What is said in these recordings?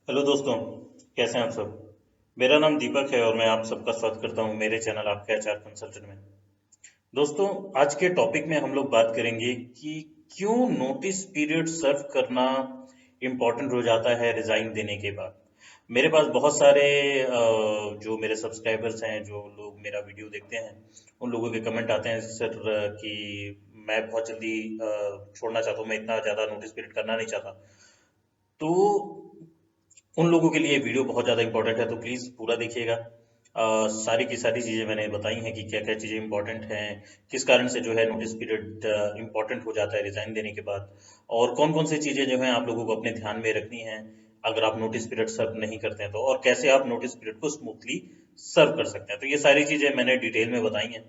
Hello दोस्तों, कैसे हैं आप सब। मेरा नाम दीपक है और मैं आप सबका स्वागत करता हूं मेरे चैनल आपके एचआर कंसल्टेंट में। दोस्तों, आज के टॉपिक में हम लोग बात करेंगे कि क्यों नोटिस पीरियड सर्व करना इम्पोर्टेंट हो जाता है रिजाइन देने के बाद। मेरे पास बहुत सारे जो मेरे सब्सक्राइबर्स हैं, जो लोग मेरा वीडियो देखते हैं, उन लोगों के कमेंट आते हैं सर कि मैं बहुत जल्दी छोड़ना चाहता हूँ, मैं इतना ज़्यादा नोटिस पीरियड करना नहीं चाहता। तो उन लोगों के लिए वीडियो बहुत ज़्यादा इंपॉर्टेंट है, तो प्लीज़ पूरा देखिएगा। सारी की सारी चीज़ें मैंने बताई हैं कि क्या क्या चीज़ें इंपॉर्टेंट हैं, किस कारण से जो है नोटिस पीरियड इंपॉर्टेंट हो जाता है रिजाइन देने के बाद, और कौन कौन सी चीज़ें जो हैं आप लोगों को अपने ध्यान में रखनी हैं अगर आप नोटिस पीरियड सर्व नहीं करते हैं तो, और कैसे आप नोटिस पीरियड को स्मूथली सर्व कर सकते हैं। तो ये सारी चीज़ें मैंने डिटेल में बताई हैं,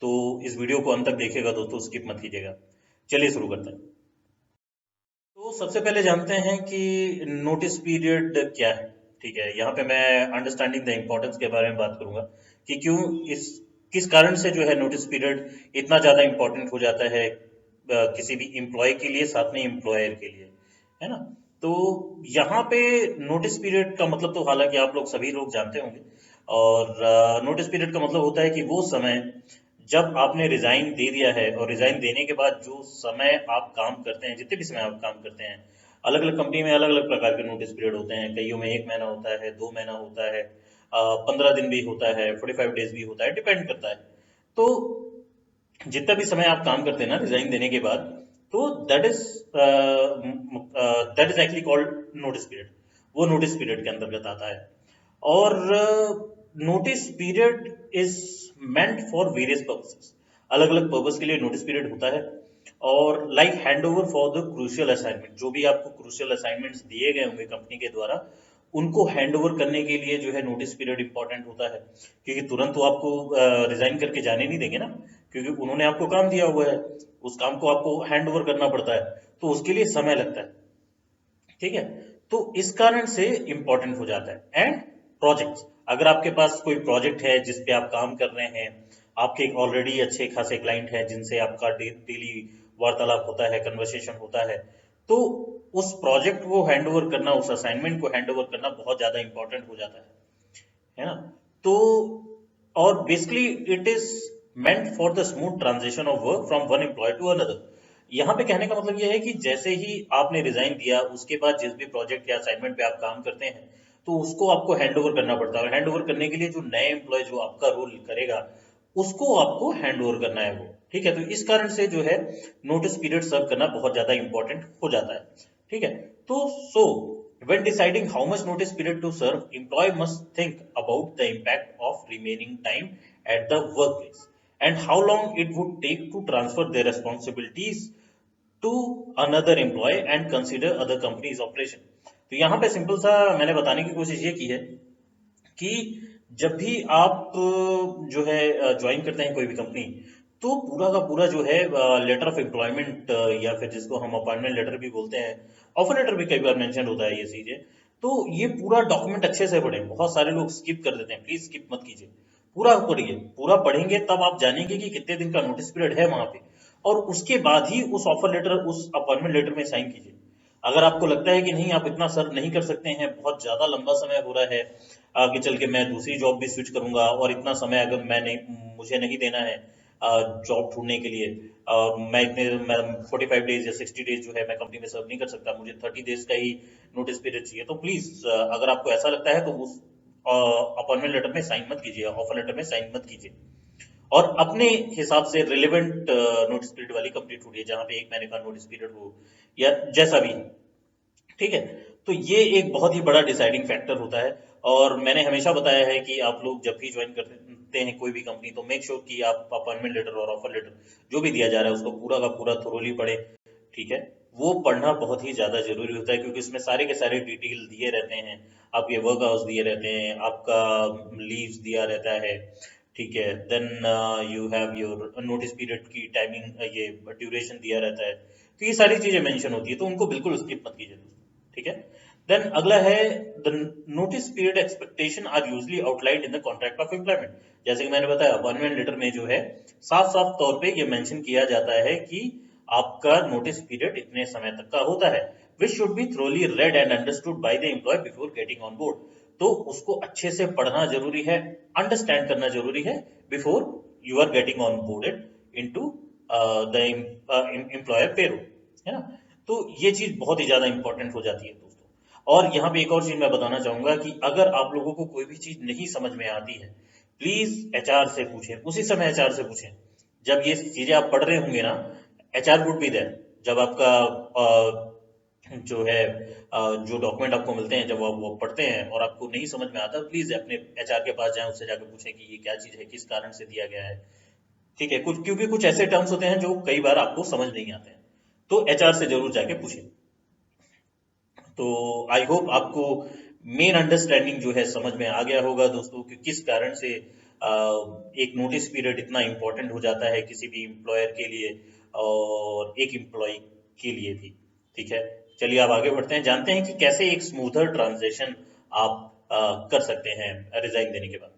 तो इस वीडियो को अंत तक देखिएगा दोस्तों, स्किप मत कीजिएगा। चलिए शुरू करते हैं। तो सबसे पहले जानते हैं कि नोटिस पीरियड क्या है। ठीक है, यहाँ पे मैं अंडरस्टैंडिंग द इम्पोर्टेंस के बारे में बात करूंगा कि क्यों इस किस कारण से जो है नोटिस पीरियड इतना ज़्यादा इम्पोर्टेंट हो जाता है किसी भी एम्प्लॉय के लिए, साथ में एम्प्लॉयर के लिए, है ना। तो यहाँ पे नोटिस पीरियड का मतलब तो हालांकि आप लोग सभी लोग जानते होंगे, और नोटिस पीरियड का मतलब होता है कि वो समय जब आपने रिजाइन दे दिया है, और रिजाइन देने के बाद जो समय आप काम करते हैं, जितने भी समय आप काम करते हैं, अलग अलग कंपनी में अलग अलग प्रकार के नोटिस पीरियड होते हैं। कईयों में 1 महीना होता है, 2 महीना होता है, 15 दिन भी होता है, 45 डेज भी होता है, डिपेंड करता है। तो जितना भी समय आप काम करते हैं ना रिजाइन देने के बाद, तो that is actually called notice period. वो नोटिस पीरियड के अंतर्गत आता है। और notice period is meant for various purposes. अलग अलग पर्पस के लिए नोटिस पीरियड होता है। और like hand over for the crucial assignment, जो भी आपको क्रूशियल असाइनमेंट्स दिए गए होंगे कंपनी के द्वारा, उनको हैंड ओवर करने के लिए जो है नोटिस पीरियड इंपॉर्टेंट होता है। क्योंकि तुरंत तो आपको रिजाइन करके जाने नहीं देंगे ना, क्योंकि उन्होंने आपको काम दिया हुआ है, उस काम को आपको हैंड ओवर करना पड़ता है, तो उसके लिए समय लगता है। ठीक है, तो इस कारण से इंपॉर्टेंट हो जाता है। एंड प्रोजेक्ट्स, अगर आपके पास कोई प्रोजेक्ट है जिस पे आप काम कर रहे हैं, आपके ऑलरेडी अच्छे खासे क्लाइंट हैं जिनसे आपका डेली वार्तालाप होता है, कन्वर्सेशन होता है, तो उस प्रोजेक्ट को हैंड ओवर करना, उस असाइनमेंट को हैंड ओवर करना बहुत ज्यादा इंपॉर्टेंट हो जाता है ना। तो और basically it is meant for the smooth transition of work from one employ to another. यहाँ पे कहने का मतलब यह है कि जैसे ही आपने रिजाइन दिया, उसके बाद जिस भी प्रोजेक्ट या असाइनमेंट पे आप काम करते हैं, तो उसको आपको हैंड ओवर करना पड़ता है, और हैंड ओवर करने के लिए जो नए एम्प्लॉय जो आपका रोल करेगा, उसको आपको हैंड ओवर करना है वो। ठीक है, तो इस कारण से जो है नोटिस पीरियड सर्व करना बहुत ज्यादा इंपॉर्टेंट हो जाता है। ठीक है, तो when deciding how much notice period to serve, employee must think about the impact of remaining time at the workplace and how long it would take to transfer their responsibilities to another employee and consider other companies operation। तो यहाँ पे simple सा मैंने बताने की कोशिश ये की है कि जब भी आप जो है ज्वाइन करते हैं कोई भी कंपनी, तो पूरा का पूरा जो है लेटर ऑफ एम्प्लॉयमेंट, या फिर जिसको हम अपॉइंटमेंट लेटर भी बोलते हैं, ऑफर लेटर भी कई बार मेंशन होता है, ये चीजें। तो ये पूरा डॉक्यूमेंट अच्छे से पढ़ें। बहुत सारे लोग स्किप कर देते हैं, प्लीज स्किप मत कीजिए, पूरा पढ़िए। पूरा पढ़ेंगे तब आप जानेंगे कि कितने दिन का नोटिस पीरियड है वहां पे, और उसके बाद ही उस ऑफर लेटर, उस अपॉइंटमेंट लेटर में साइन कीजिए। अगर आपको लगता है कि नहीं, आप इतना सर्व नहीं कर सकते हैं, बहुत ज्यादा लंबा समय हो रहा है, आगे चल के मैं दूसरी जॉब भी स्विच करूंगा, और इतना समय अगर मुझे नहीं देना है जॉब ढूंढने के लिए, मैं 45 डेज या 60 डेज जो है मैं कंपनी में सर्व नहीं कर सकता, मुझे 30 डेज का ही नोटिस पीरियड चाहिए, तो प्लीज अगर आपको ऐसा लगता है तो उस अपॉइंटमेंट लेटर में साइन मत कीजिए, ऑफर लेटर में साइन मत कीजिए, और अपने हिसाब से रिलेवेंट नोटिस पीरियड वाली कंपनी ढूंढिए जहां पे 1 महीने का नोटिस पीरियड हो, या जैसा भी। ठीक है, तो ये एक बहुत ही बड़ा डिसाइडिंग फैक्टर होता है। और मैंने हमेशा बताया है कि आप लोग जब भी ज्वाइन करते हैं कोई भी कंपनी, तो मेक श्योर कि आप अपॉइंटमेंट लेटर और ऑफर लेटर जो भी दिया जा रहा है उसको पूरा का पूरा थोरोली पढ़े। ठीक है, वो पढ़ना बहुत ही ज्यादा जरूरी होता है, क्योंकि इसमें सारे के सारे डिटेल दिए रहते हैं, आपके वर्क आवर्स दिए रहते हैं, आपका लीव्स दिया रहता है। ठीक है, then you have your notice period की टाइमिंग, ये ड्यूरेशन दिया रहता है, तो ये सारी चीजें मेंशन होती है, तो उनको बिल्कुल स्किप मत कीजिए दोस्तों। ठीक है, देन अगला है the notice period expectation are usually outlined in the contract of employment. जैसे कि मैंने बताया, अपॉइंटमेंट लेटर में जो है साफ साफ तौर पे ये मेंशन किया जाता है कि आपका नोटिस पीरियड इतने समय तक का होता है। which should be thoroughly read and understood by the employee before getting on board. तो उसको अच्छे से पढ़ना जरूरी है, अंडरस्टैंड करना जरूरी है before you are getting on boarded into the employer payroll, है ना। तो ये चीज बहुत ही ज्यादा इंपॉर्टेंट हो जाती है दोस्तों। और यहाँ पे एक और चीज मैं बताना चाहूंगा कि अगर आप लोगों को कोई भी चीज नहीं समझ में आती है, प्लीज एचआर से पूछें, उसी समय एचआर से पूछें। जब ये चीजें आप पढ़ रहे होंगे ना, एचआर वुड बी देयर। जब आपका जो है जो डॉक्यूमेंट आपको मिलते हैं, जब आप वो पढ़ते हैं और आपको नहीं समझ में आता, प्लीज अपने एचआर के पास जाएं, उससे जाकर पूछें कि ये क्या चीज है, किस कारण से दिया गया है, ठीक है। कुछ क्योंकि कुछ ऐसे टर्म्स होते हैं जो कई बार आपको समझ नहीं आते हैं, तो एचआर से जरूर जाके पूछें। तो आई होप आपको मेन अंडरस्टैंडिंग जो है समझ में आ गया होगा दोस्तों कि किस कारण से एक नोटिस पीरियड इतना इंपॉर्टेंट हो जाता है किसी भी एम्प्लॉयर के लिए और एक एम्प्लॉय के लिए भी, ठीक है। चलिए आप आगे बढ़ते हैं, जानते हैं कि कैसे एक स्मूथर ट्रांजिशन आप कर सकते हैं रिजाइन देने के बाद।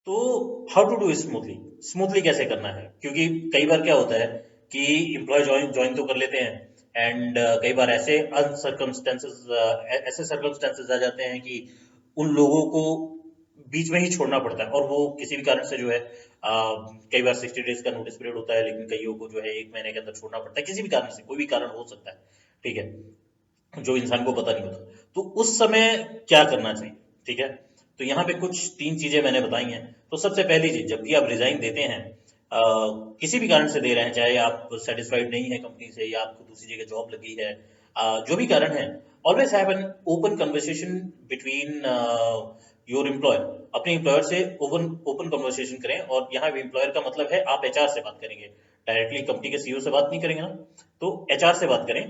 तो how to do smoothly, smoothly कैसे करना है, क्योंकि कई बार क्या होता है कि एम्प्लॉय ज्वाइन ज्वाइन तो कर लेते हैं एंड कई बार ऐसे अनसर्कमस्टेंसेस ऐसे सर्कमस्टेंसेस आ जाते हैं कि उन लोगों को बीच में ही छोड़ना पड़ता है, और वो किसी भी कारण से जो है कई बार 60 डेज का नोटिस पीरियड होता है, लेकिन कईयों को जो है 1 महीने के अंदर छोड़ना पड़ता है, किसी भी कारण से, कोई भी कारण हो सकता है, ठीक है, जो इंसान को पता नहीं होता। तो उस समय क्या करना चाहिए, ठीक है। तो यहाँ पे कुछ 3 चीजें मैंने बताई हैं। तो सबसे पहली चीज, जब भी आप रिजाइन देते हैं, किसी भी कारण से दे रहे हैं, चाहे आप सेटिस्फाइड नहीं है कंपनी से या आपको दूसरी जगह जॉब लगी है, जो भी कारण है, always have an open conversation between your employer. अपने एम्प्लॉयर से ओपन ओपन कन्वर्सेशन करें, और यहाँ भी एम्प्लॉयर का मतलब है आप एचआर से बात करेंगे, डायरेक्टली कंपनी के सीईओ से बात नहीं करेंगे ना। तो एचआर से बात करें,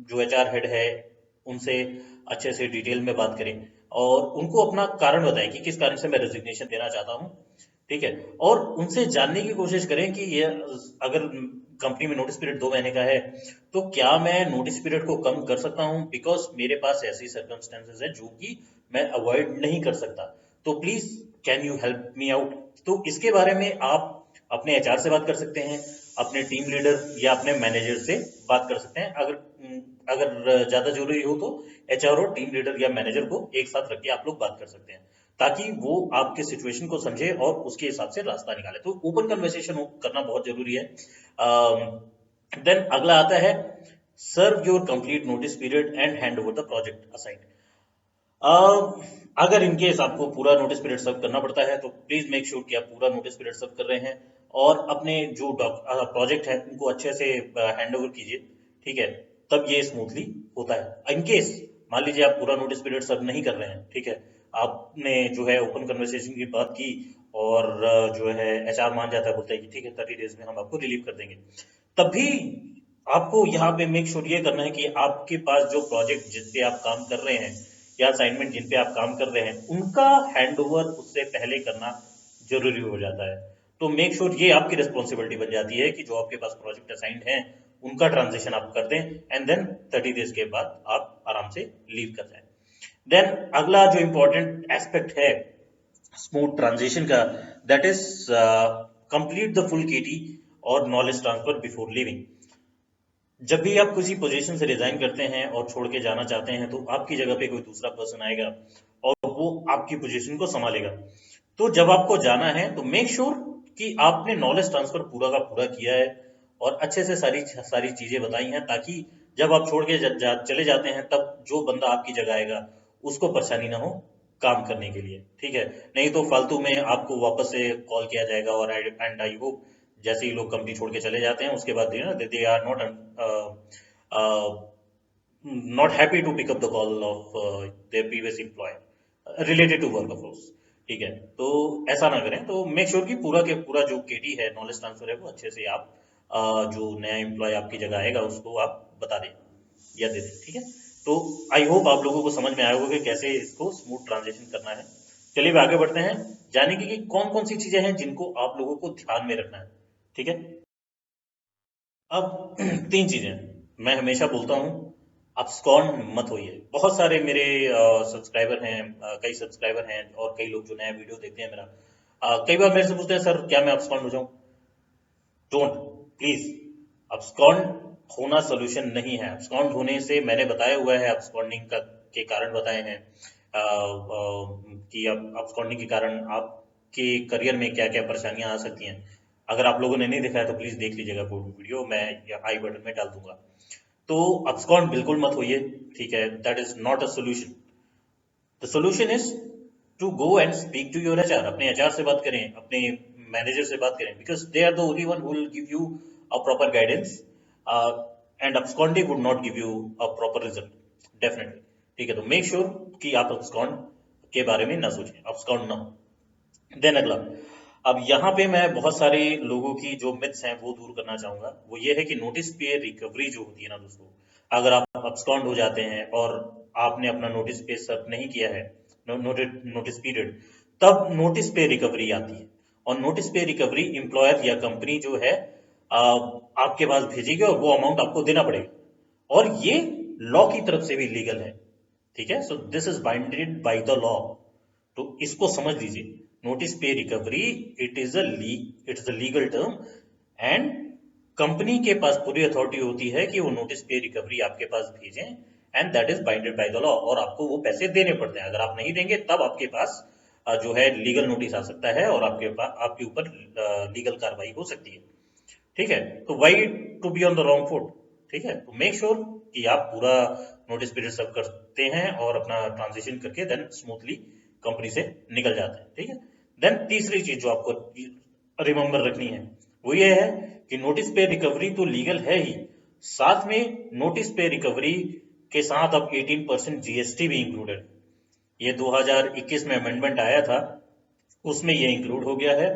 जो एचआर हेड है उनसे अच्छे से डिटेल में बात करें, और उनको अपना कारण बताएं कि किस कारण से मैं रेजिग्नेशन देना चाहता हूँ, ठीक है। और उनसे जानने की कोशिश करें कि ये अगर कंपनी में नोटिस पीरियड 2 महीने का है, तो क्या मैं नोटिस पीरियड को कम कर सकता हूँ, बिकॉज मेरे पास ऐसी सर्कमस्टेंसेस है जो कि मैं अवॉइड नहीं कर सकता, तो please can you help me out. तो इसके बारे में आप अपने एचआर से बात कर सकते हैं, अपने टीम लीडर या अपने मैनेजर से बात कर सकते हैं। अगर ज्यादा जरूरी हो तो एचआर और टीम लीडर या मैनेजर को एक साथ रख के आप लोग बात कर सकते हैं, ताकि वो आपके सिचुएशन को समझे और उसके हिसाब से रास्ता निकाले। तो ओपन कन्वर्सेशन करना बहुत जरूरी है। देन अगला आता है, serve your complete notice period and hand over the project aside. अगर इनकेस आपको पूरा नोटिस पीरियड सर्व करना पड़ता है, तो प्लीज मेक श्योर कि आप पूरा नोटिस पीरियड सर्व कर रहे हैं, और अपने जो प्रोजेक्ट है उनको अच्छे से हैंड ओवर कीजिए, ठीक है। तब ये स्मूथली होता है। इनकेस मान लीजिए आप पूरा नोटिस पीरियड सर्व नहीं कर रहे हैं, ठीक है, आपने जो है ओपन कन्वर्सेशन की बात की, और जो है एचआर मान जाता है, बोलता है कि ठीक है 30 डेज में हम आपको रिलीव कर देंगे, तब भी आपको यहाँ पे मेक श्योर ये करना है कि आपके पास जो प्रोजेक्ट जिस पे आप काम कर रहे हैं या असाइनमेंट जिन पे आप काम कर रहे हैं, उनका हैंडओवर उससे पहले करना जरूरी हो जाता है। तो मेक श्योर ये आपकी रिस्पॉन्सिबिलिटी बन जाती है कि जो आपके पास प्रोजेक्ट असाइंड है उनका ट्रांजिशन आप कर दें, एंड देन 30 डेज के बाद आप आराम से लीव कर जाएं। देन अगला जो इंपॉर्टेंट एस्पेक्ट है स्मूथ ट्रांजिशन का, that is complete the full KT और नॉलेज ट्रांसफर बिफोर लिविंग। जब भी आप किसी पोजीशन से रिजाइन करते हैं और छोड़ के जाना चाहते हैं, तो आपकी जगह पे कोई दूसरा पर्सन आएगा और वो आपकी पोजीशन को संभालेगा। तो जब आपको जाना है, तो मेक श्योर कि आपने नॉलेज ट्रांसफर पूरा का पूरा किया है और अच्छे से सारी सारी चीजें बताई हैं, ताकि जब आप छोड़ के चले जाते हैं, तब जो बंदा आपकी जगह आएगा उसको परेशानी ना हो काम करने के लिए, ठीक है। नहीं तो फालतू में आपको वापस से कॉल किया जाएगा, और एंड आई होप जैसे ही लोग कंपनी छोड़ के चले जाते हैं, उसके बाद they are not happy to pick up the call of their previous employ related to work of course, ठीक है। तो ऐसा ना करें। तो मेक श्योर कि पूरा के पूरा जो केटी है, नॉलेज ट्रांसफर है, वो अच्छे से आप जो नया एम्प्लॉय आपकी जगह आएगा उसको आप बता दें या दे दें, ठीक है। तो आई होप आप लोगों को समझ में आया होगा कि कैसे इसको स्मूथ ट्रांजिशन करना है। चलिए आगे बढ़ते हैं, जानेंगे कि कौन कौन सी चीजें हैं जिनको आप लोगों को ध्यान में रखना है, ठीक है। अब 3 चीजें मैं हमेशा बोलता हूँ, abscond मत होइए। बहुत सारे मेरे सब्सक्राइबर हैं, कई सब्सक्राइबर हैं और कई लोग जो नया वीडियो देखते हैं मेरा, कई बार मेरे से पूछते हैं सर क्या मैं abscond हो जाऊं। डोंट, प्लीज abscond होना सोल्यूशन नहीं है। अब्सकॉन्ड होने से मैंने बताया हुआ है, अब्सकॉन्डिंग का के कारण बताए हैं कि अब्सकॉन्डिंग के कारण आपके करियर में क्या क्या परेशानियां आ सकती हैं। अगर आप लोगों ने नहीं देखा है तो प्लीज देख लीजिएगा पूरी वीडियो, मैं आई बटन में डाल दूंगा। तो अब्सकॉन्ड बिल्कुल मत होइए, ठीक है, that is not a solution. The solution is to go and speak to your HR. अपने एचआर से बात करें, अपने मैनेजर से बात करें, because they are the only one who will give you a proper guidance, and absconding would not give you a proper result definitely. ठीक है, तो मेक श्योर कि आप abscond के बारे में ना सोचें, abscond ना हो। देन अगला, अब यहाँ पे मैं बहुत सारे लोगों की जो मिथ्स हैं वो दूर करना चाहूंगा। वो ये है कि नोटिस पे रिकवरी जो होती है ना दोस्तों, अगर आप abscond हो जाते हैं और आपने अपना नोटिस पे सर्व नहीं किया है, नोटिस पीरियड, तब नोटिस पे रिकवरी आती है। और नोटिस पे रिकवरी एम्प्लॉयर या कंपनी जो है आपके पास भेजेगी और वो अमाउंट आपको देना पड़ेगा, और ये लॉ की तरफ से भी लीगल है। ठीक है, so this is binded by the law. तो इसको समझ लीजिए, नोटिस पे recovery, it is a legal term, and company के पास पूरी अथॉरिटी होती है कि वो नोटिस पे रिकवरी आपके पास भेजें, and that is binded by the law, और आपको वो पैसे देने पड़ते हैं। अगर आप नहीं देंगे तब आपके पास जो है लीगल नोटिस आ सकता है, और आपके ऊपर लीगल कार्रवाई हो सकती है। ठीक है, तो why to be on the wrong foot. ठीक है, तो मेक श्योर कि आप पूरा नोटिस पीरियड सर्व करते हैं और अपना ट्रांजिशन करके देन स्मूथली कंपनी से निकल जाते हैं। ठीक है, देन तीसरी चीज जो आपको रिमेंबर रखनी है वो ये है कि नोटिस पे रिकवरी तो लीगल है ही, साथ में नोटिस पे रिकवरी के साथ अब 18% जीएसटी भी इंक्लूडेड। ये 2021 में अमेंडमेंट आया था, उसमें ये इंक्लूड हो गया है,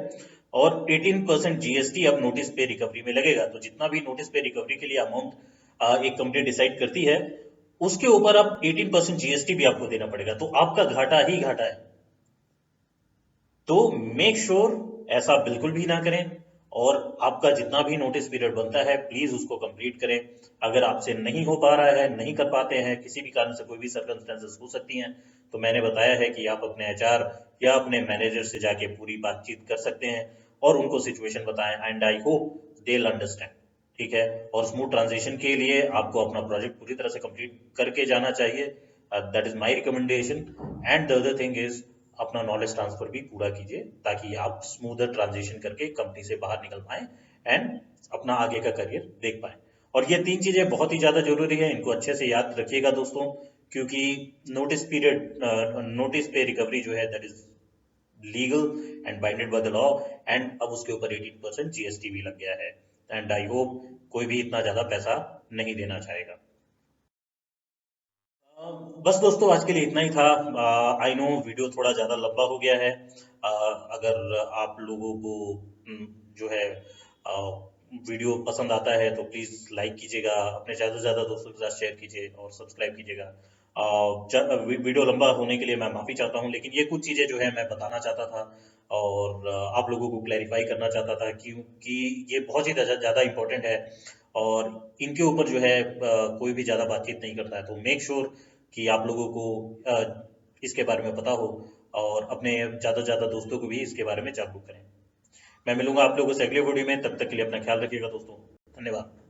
और 18% जीएसटी अब नोटिस पे रिकवरी में लगेगा। तो जितना भी नोटिस पे रिकवरी के लिए अमाउंट एक कंपनी डिसाइड करती है, उसके ऊपर अब 18% जीएसटी भी आपको देना पड़ेगा, तो आपका घाटा ही घाटा है। तो मेक श्योर ऐसा बिल्कुल भी ना करें, और आपका जितना भी नोटिस पीरियड बनता है प्लीज उसको कंप्लीट करें। अगर आपसे नहीं हो पा रहा है, नहीं कर पाते हैं, किसी भी कारण से कोई भी सर्कमस्टेंसेस हो सकती हैं, तो मैंने बताया है कि आप अपने एचआर या अपने मैनेजर से जाके पूरी बातचीत कर सकते हैं और उनको सिचुएशन बताएं, and I hope they will understand. ठीक है, और स्मूथ ट्रांजिशन के लिए आपको अपना प्रोजेक्ट पूरी तरह से कंप्लीट करके जाना चाहिए, that is my recommendation. And the other thing is, अपना नॉलेज ट्रांसफर भी पूरा कीजिए ताकि आप स्मूदर ट्रांजिशन करके कंपनी से बाहर निकल पाए एंड अपना आगे का करियर देख पाए। और ये तीन चीजें बहुत ही ज्यादा जरूरी है, इनको अच्छे से याद रखिएगा दोस्तों, क्योंकि नोटिस पे रिकवरी जो है that is legal and binded by the law, and अब उसके ऊपर 18% जीएसटी भी लग गया है, एंड आई होप कोई भी इतना ज्यादा पैसा नहीं देना चाहेगा। बस दोस्तों, आज के लिए इतना ही था। आई नो वीडियो थोड़ा ज़्यादा लंबा हो गया है। अगर आप लोगों को जो है वीडियो पसंद आता है तो प्लीज़ लाइक कीजिएगा, अपने ज़्यादा से ज़्यादा दोस्तों के साथ शेयर कीजिए और सब्सक्राइब कीजिएगा। वीडियो लंबा होने के लिए मैं माफ़ी चाहता हूँ, लेकिन ये कुछ चीज़ें जो है मैं बताना चाहता था और आप लोगों को क्लैरिफाई करना चाहता था, क्योंकि ये बहुत ही ज़्यादा इंपॉर्टेंट है और इनके ऊपर जो है कोई भी ज़्यादा बातचीत नहीं करता है। तो मेक श्योर कि आप लोगों को इसके बारे में पता हो और अपने ज़्यादा से ज़्यादा दोस्तों को भी इसके बारे में जागरूक करें। मैं मिलूंगा आप लोगों से अगले वीडियो में, तब तक के लिए अपना ख्याल रखिएगा दोस्तों। धन्यवाद।